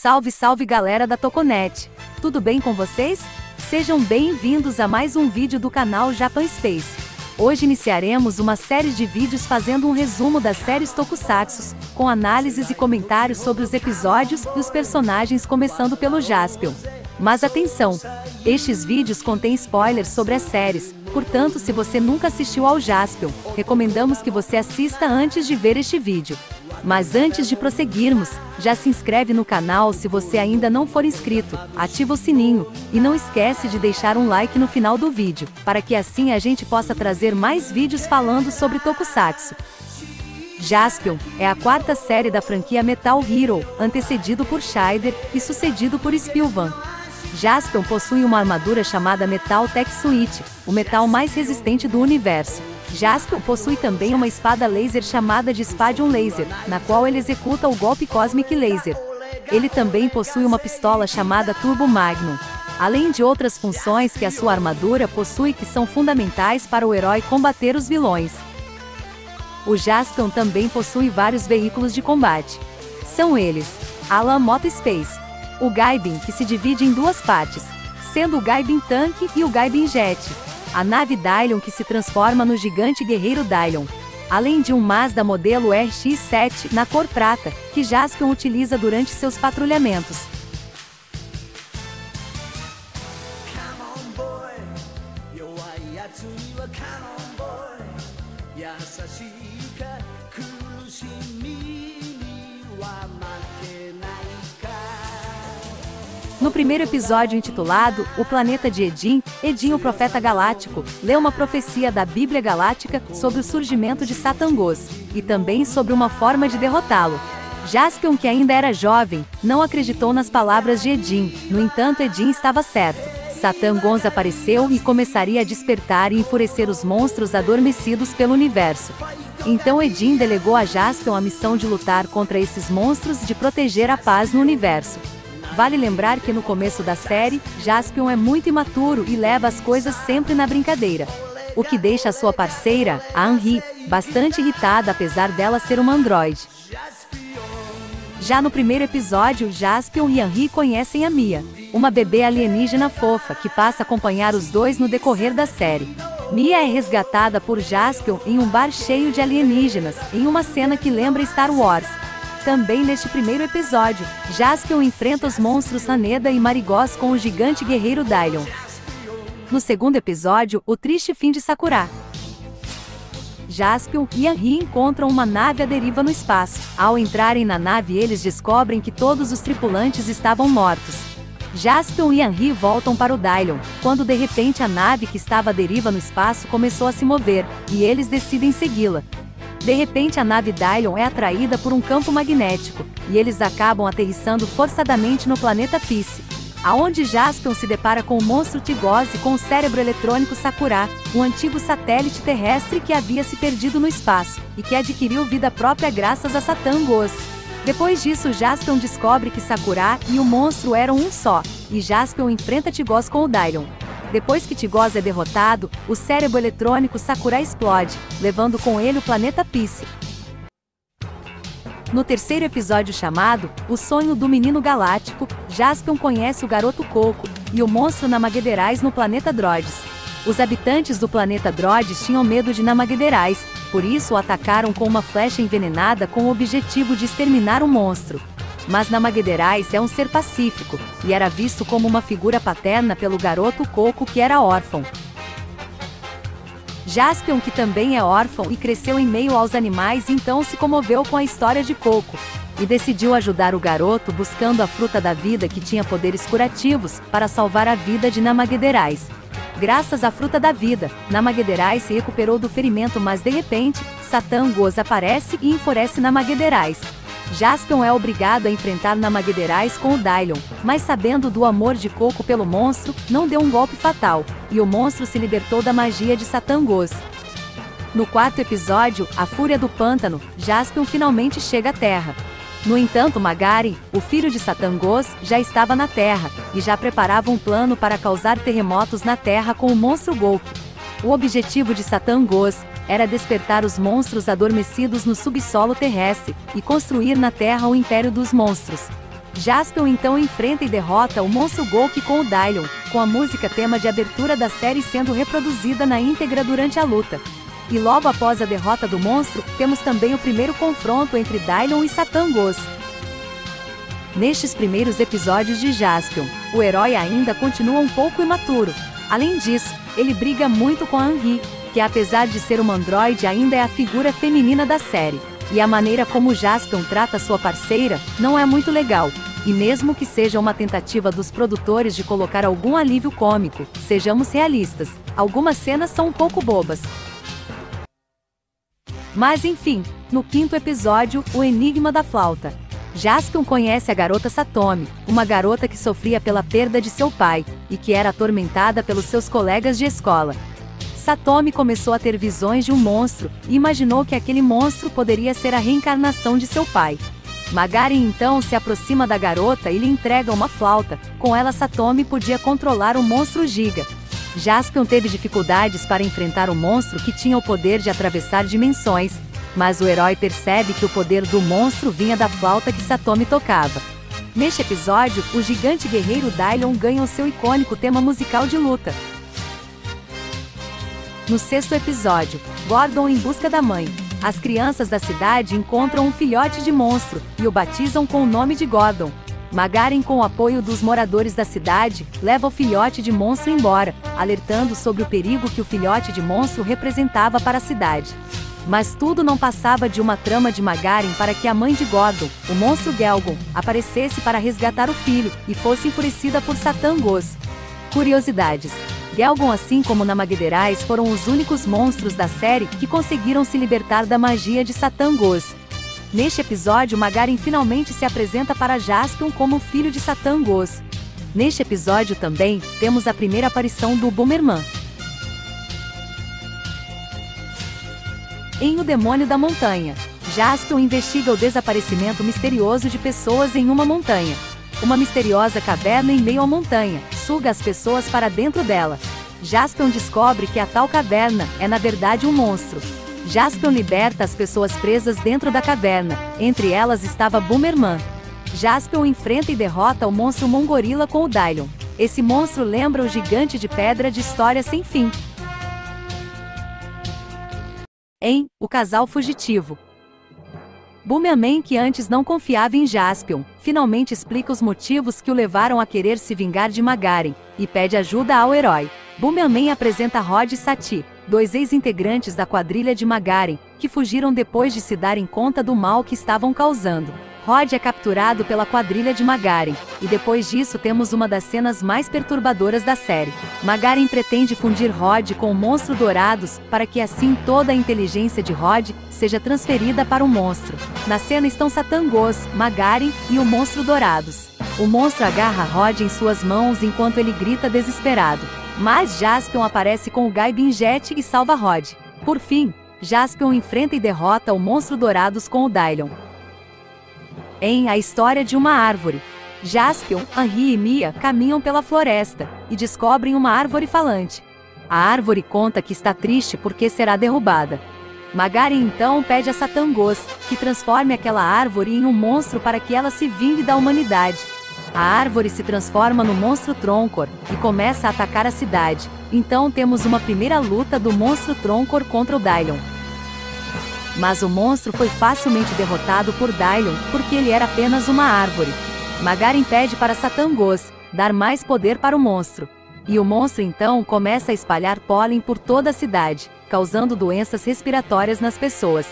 Salve, salve galera da Toconet! Tudo bem com vocês? Sejam bem-vindos a mais um vídeo do canal Japan Space. Hoje iniciaremos uma série de vídeos fazendo um resumo das séries Tokusatsu, com análises e comentários sobre os episódios e os personagens, começando pelo Jaspion. Mas atenção! Estes vídeos contêm spoilers sobre as séries, portanto, se você nunca assistiu ao Jaspion, recomendamos que você assista antes de ver este vídeo. Mas antes de prosseguirmos, já se inscreve no canal se você ainda não for inscrito, ativa o sininho, e não esquece de deixar um like no final do vídeo, para que assim a gente possa trazer mais vídeos falando sobre Tokusatsu. Jaspion é a quarta série da franquia Metal Hero, antecedido por Shider e sucedido por Spilvan. Jaspion possui uma armadura chamada Metal Tech Suit, o metal mais resistente do universo. Jaspion possui também uma espada laser chamada de Spadion Laser, na qual ele executa o golpe Cosmic Laser. Ele também possui uma pistola chamada Turbo Magnum, além de outras funções que a sua armadura possui que são fundamentais para o herói combater os vilões. O Jaspion também possui vários veículos de combate. São eles: a Lan Moto Space, o Gaibin, que se divide em duas partes, sendo o Gaibin Tanque e o Gaibin Jet, a nave Dylion, que se transforma no gigante guerreiro Dylion, além de um Mazda modelo RX-7 na cor prata, que Jaspion utiliza durante seus patrulhamentos. No primeiro episódio intitulado O Planeta de Edin, Edin, o Profeta Galáctico, lê uma profecia da Bíblia Galáctica sobre o surgimento de Satangos, e também sobre uma forma de derrotá-lo. Jaspion, que ainda era jovem, não acreditou nas palavras de Edin, no entanto Edin estava certo. Satangos apareceu e começaria a despertar e enfurecer os monstros adormecidos pelo universo. Então Edin delegou a Jaspion a missão de lutar contra esses monstros e de proteger a paz no universo. Vale lembrar que no começo da série, Jaspion é muito imaturo e leva as coisas sempre na brincadeira, o que deixa a sua parceira, a Anri, bastante irritada apesar dela ser uma androide. Já no primeiro episódio, Jaspion e Anri conhecem a Mia, uma bebê alienígena fofa que passa a acompanhar os dois no decorrer da série. Mia é resgatada por Jaspion em um bar cheio de alienígenas, em uma cena que lembra Star Wars. Também neste primeiro episódio, Jaspion enfrenta os monstros Haneda e Marigos com o gigante guerreiro Dylion. No segundo episódio, O Triste Fim de Sakura, Jaspion e Anri encontram uma nave à deriva no espaço. Ao entrarem na nave, eles descobrem que todos os tripulantes estavam mortos. Jaspion e Anri voltam para o Dylion, quando de repente a nave que estava à deriva no espaço começou a se mover, e eles decidem segui-la. De repente a nave Dylion é atraída por um campo magnético, e eles acabam aterrissando forçadamente no planeta Peace, aonde Jaspion se depara com o monstro Tigose com o cérebro eletrônico Sakura, um antigo satélite terrestre que havia se perdido no espaço, e que adquiriu vida própria graças a Satangos. Depois disso, Jaspion descobre que Sakura e o monstro eram um só, e Jaspion enfrenta Tigose com o Dylion. Depois que Tigose é derrotado, o cérebro eletrônico Sakura explode, levando com ele o planeta Peace. No terceiro episódio chamado O Sonho do Menino Galáctico, Jaspion conhece o garoto Coco e o monstro Namagederais no planeta Droids. Os habitantes do planeta Droids tinham medo de Namagederais, por isso o atacaram com uma flecha envenenada com o objetivo de exterminar o monstro. Mas Namagederais é um ser pacífico, e era visto como uma figura paterna pelo garoto Coco, que era órfão. Jaspion, que também é órfão e cresceu em meio aos animais, então se comoveu com a história de Coco, e decidiu ajudar o garoto buscando a fruta da vida que tinha poderes curativos, para salvar a vida de Namagederais. Graças à fruta da vida, Namagederais se recuperou do ferimento, mas de repente, Satangos aparece e enfurece Namagederais. Jaspion é obrigado a enfrentar Namagederais com o Dylion, mas sabendo do amor de Coco pelo monstro, não deu um golpe fatal, e o monstro se libertou da magia de Satangos. No quarto episódio, A Fúria do Pântano, Jaspion finalmente chega à Terra. No entanto, Magari, o filho de Satangos, já estava na Terra, e já preparava um plano para causar terremotos na Terra com o monstro Golk. O objetivo de Satangos era despertar os monstros adormecidos no subsolo terrestre, e construir na Terra o Império dos Monstros. Jaspion então enfrenta e derrota o monstro Gouki com o Dylion, com a música tema de abertura da série sendo reproduzida na íntegra durante a luta. E logo após a derrota do monstro, temos também o primeiro confronto entre Dylion e Satan Ghost. Nestes primeiros episódios de Jaspion, o herói ainda continua um pouco imaturo. Além disso, ele briga muito com a Anri, que apesar de ser uma androide ainda é a figura feminina da série. E a maneira como Jaspion trata sua parceira não é muito legal. E mesmo que seja uma tentativa dos produtores de colocar algum alívio cômico, sejamos realistas, algumas cenas são um pouco bobas. Mas enfim, no quinto episódio, o Enigma da Flauta. Jaspion conhece a garota Satomi, uma garota que sofria pela perda de seu pai, e que era atormentada pelos seus colegas de escola. Satomi começou a ter visões de um monstro, e imaginou que aquele monstro poderia ser a reencarnação de seu pai. Magarin então se aproxima da garota e lhe entrega uma flauta, com ela Satomi podia controlar o monstro Giga. Jaspion teve dificuldades para enfrentar o monstro que tinha o poder de atravessar dimensões, mas o herói percebe que o poder do monstro vinha da flauta que Satomi tocava. Neste episódio, o gigante guerreiro Dylion ganha o seu icônico tema musical de luta. No sexto episódio, Gordon em busca da mãe. As crianças da cidade encontram um filhote de monstro, e o batizam com o nome de Gordon. Magarin, com o apoio dos moradores da cidade, leva o filhote de monstro embora, alertando sobre o perigo que o filhote de monstro representava para a cidade. Mas tudo não passava de uma trama de Magarin para que a mãe de Gordon, o monstro Gelgon, aparecesse para resgatar o filho, e fosse enfurecida por Satan Ghost. Curiosidades: Gelgon, assim como Namagederais, foram os únicos monstros da série que conseguiram se libertar da magia de Satan Ghost. Neste episódio, Magarin finalmente se apresenta para Jaspion como o filho de Satan Ghost. Neste episódio também, temos a primeira aparição do Boomerman. Em O Demônio da Montanha, Jaspion investiga o desaparecimento misterioso de pessoas em uma montanha. Uma misteriosa caverna em meio à montanha suga as pessoas para dentro dela. Jaspion descobre que a tal caverna é na verdade um monstro. Jaspion liberta as pessoas presas dentro da caverna, entre elas estava Boomerman. Jaspion enfrenta e derrota o monstro Mongorila com o Dylion. Esse monstro lembra o gigante de pedra de História Sem Fim. Em O Casal Fugitivo, Boomerman, que antes não confiava em Jaspion, finalmente explica os motivos que o levaram a querer se vingar de Magarin, e pede ajuda ao herói. Boomerman apresenta Rod e Sati, dois ex-integrantes da quadrilha de Magarin, que fugiram depois de se darem conta do mal que estavam causando. Rod é capturado pela quadrilha de Magarin, e depois disso temos uma das cenas mais perturbadoras da série. Magarin pretende fundir Rod com o monstro Dourados, para que assim toda a inteligência de Rod seja transferida para o monstro. Na cena estão Satan Ghost, Magarin e o monstro Dourados. O monstro agarra Rod em suas mãos enquanto ele grita desesperado. Mas Jaspion aparece com o Gaibin Jet e salva Rod. Por fim, Jaspion enfrenta e derrota o monstro Dourados com o Dylion. Em A História de uma Árvore, Jaspion, Henri e Mia caminham pela floresta e descobrem uma árvore falante. A árvore conta que está triste porque será derrubada. Magarin então pede a Satan Ghost que transforme aquela árvore em um monstro para que ela se vingue da humanidade. A árvore se transforma no monstro Troncor e começa a atacar a cidade. Então temos uma primeira luta do monstro Troncor contra o Dylion. Mas o monstro foi facilmente derrotado por Dylion porque ele era apenas uma árvore. Magarin pede para Satan Ghost dar mais poder para o monstro. E o monstro então começa a espalhar pólen por toda a cidade, causando doenças respiratórias nas pessoas.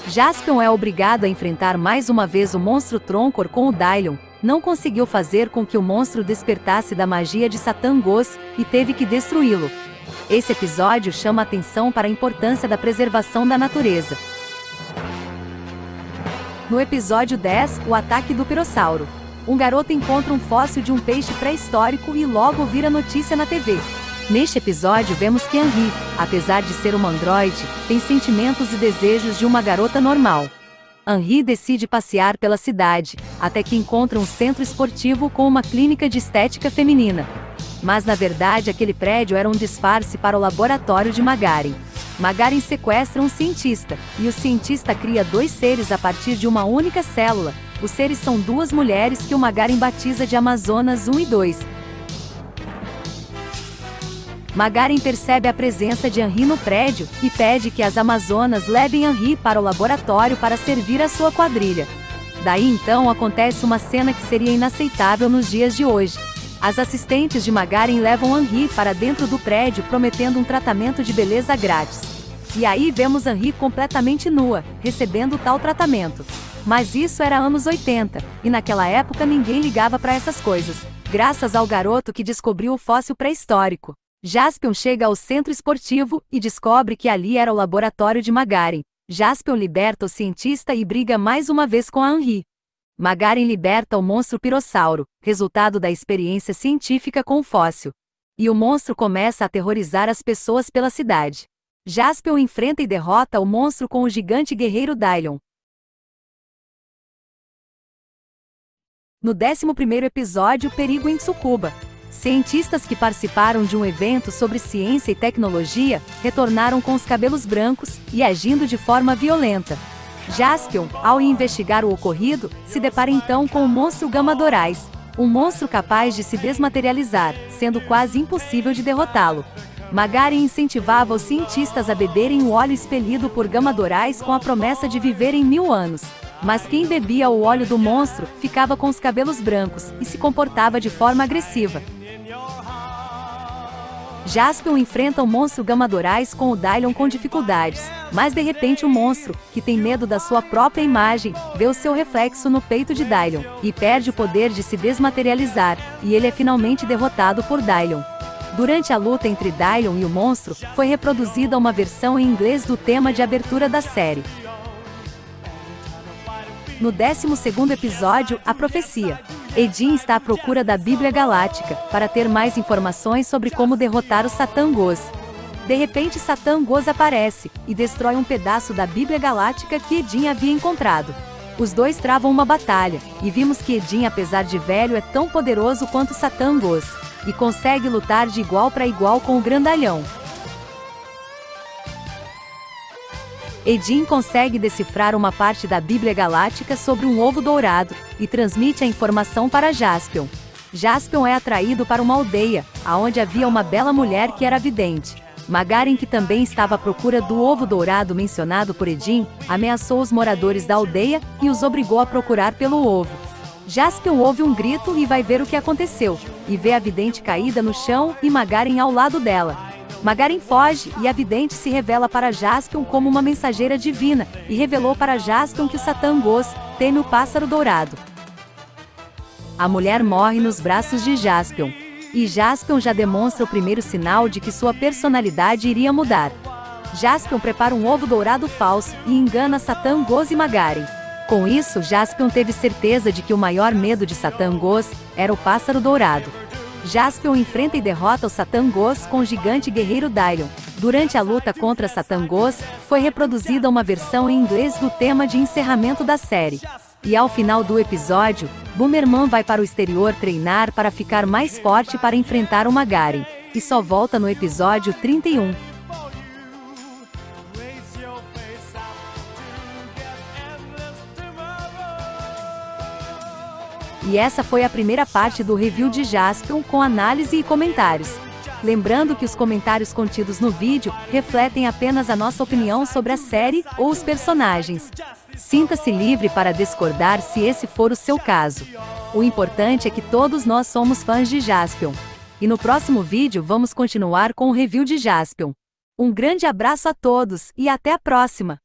Jaspion é obrigado a enfrentar mais uma vez o monstro Troncor com o Dylion. Não conseguiu fazer com que o monstro despertasse da magia de Satan Ghost e teve que destruí-lo. Esse episódio chama atenção para a importância da preservação da natureza. No episódio 10, O Ataque do Pirossauro, um garoto encontra um fóssil de um peixe pré-histórico e logo vira notícia na TV. Neste episódio vemos que Henri, apesar de ser uma androide, tem sentimentos e desejos de uma garota normal. Henri decide passear pela cidade, até que encontra um centro esportivo com uma clínica de estética feminina. Mas na verdade aquele prédio era um disfarce para o laboratório de Magarin. Magarin sequestra um cientista, e o cientista cria dois seres a partir de uma única célula, Os seres são duas mulheres que o Magarin batiza de Amazonas 1 e 2. Magarin percebe a presença de Henri no prédio e pede que as Amazonas levem Henri para o laboratório para servir a sua quadrilha. Daí então acontece uma cena que seria inaceitável nos dias de hoje. As assistentes de Magarin levam Henri para dentro do prédio prometendo um tratamento de beleza grátis. E aí vemos Henri completamente nua, recebendo tal tratamento. Mas isso era anos 80, e naquela época ninguém ligava para essas coisas, graças ao garoto que descobriu o fóssil pré-histórico. Jaspion chega ao centro esportivo e descobre que ali era o laboratório de Magarin. Jaspion liberta o cientista e briga mais uma vez com a Henri. Magarin liberta o monstro pirossauro, resultado da experiência científica com o fóssil. E o monstro começa a aterrorizar as pessoas pela cidade. Jaspion enfrenta e derrota o monstro com o gigante guerreiro Dylion. No 11º episódio, Perigo em Tsukuba. Cientistas que participaram de um evento sobre ciência e tecnologia retornaram com os cabelos brancos e agindo de forma violenta. Jaspion, ao investigar o ocorrido, se depara então com o monstro Gamadorais, um monstro capaz de se desmaterializar, sendo quase impossível de derrotá-lo. Magarin incentivava os cientistas a beberem o óleo expelido por Gamadorais com a promessa de viverem 1000 anos. Mas quem bebia o óleo do monstro ficava com os cabelos brancos e se comportava de forma agressiva. Jaspion enfrenta o monstro Gamadorais com o Dylion com dificuldades, mas de repente o monstro, que tem medo da sua própria imagem, vê o seu reflexo no peito de Dylion, e perde o poder de se desmaterializar, e ele é finalmente derrotado por Dylion. Durante a luta entre Dylion e o monstro, foi reproduzida uma versão em inglês do tema de abertura da série. No 12º episódio, A Profecia. Edin está à procura da Bíblia Galáctica, para ter mais informações sobre como derrotar o Satan Ghoz. De repente Satan Ghoz aparece, e destrói um pedaço da Bíblia Galáctica que Edin havia encontrado. Os dois travam uma batalha, e vimos que Edin, apesar de velho, é tão poderoso quanto Satan Ghoz, e consegue lutar de igual para igual com o grandalhão. Edin consegue decifrar uma parte da Bíblia Galáctica sobre um ovo dourado, e transmite a informação para Jaspion. Jaspion é atraído para uma aldeia, aonde havia uma bela mulher que era vidente. Magarin, que também estava à procura do ovo dourado mencionado por Edin, ameaçou os moradores da aldeia e os obrigou a procurar pelo ovo. Jaspion ouve um grito e vai ver o que aconteceu, e vê a vidente caída no chão e Magarin ao lado dela. Magarin foge e a vidente se revela para Jaspion como uma mensageira divina, e revelou para Jaspion que o Satan Ghoz teme o pássaro dourado. A mulher morre nos braços de Jaspion, e Jaspion já demonstra o primeiro sinal de que sua personalidade iria mudar. Jaspion prepara um ovo dourado falso e engana Satan Ghoz e Magarin. Com isso, Jaspion teve certeza de que o maior medo de Satan Ghoz era o pássaro dourado. Jaspion enfrenta e derrota o Satan Ghoz com o gigante guerreiro Dylion. Durante a luta contra Satan Ghoz, foi reproduzida uma versão em inglês do tema de encerramento da série. E ao final do episódio, Boomerman vai para o exterior treinar para ficar mais forte para enfrentar o Magarin, e só volta no episódio 31. E essa foi a primeira parte do review de Jaspion com análise e comentários. Lembrando que os comentários contidos no vídeo refletem apenas a nossa opinião sobre a série ou os personagens. Sinta-se livre para discordar se esse for o seu caso. O importante é que todos nós somos fãs de Jaspion. E no próximo vídeo vamos continuar com o review de Jaspion. Um grande abraço a todos e até a próxima!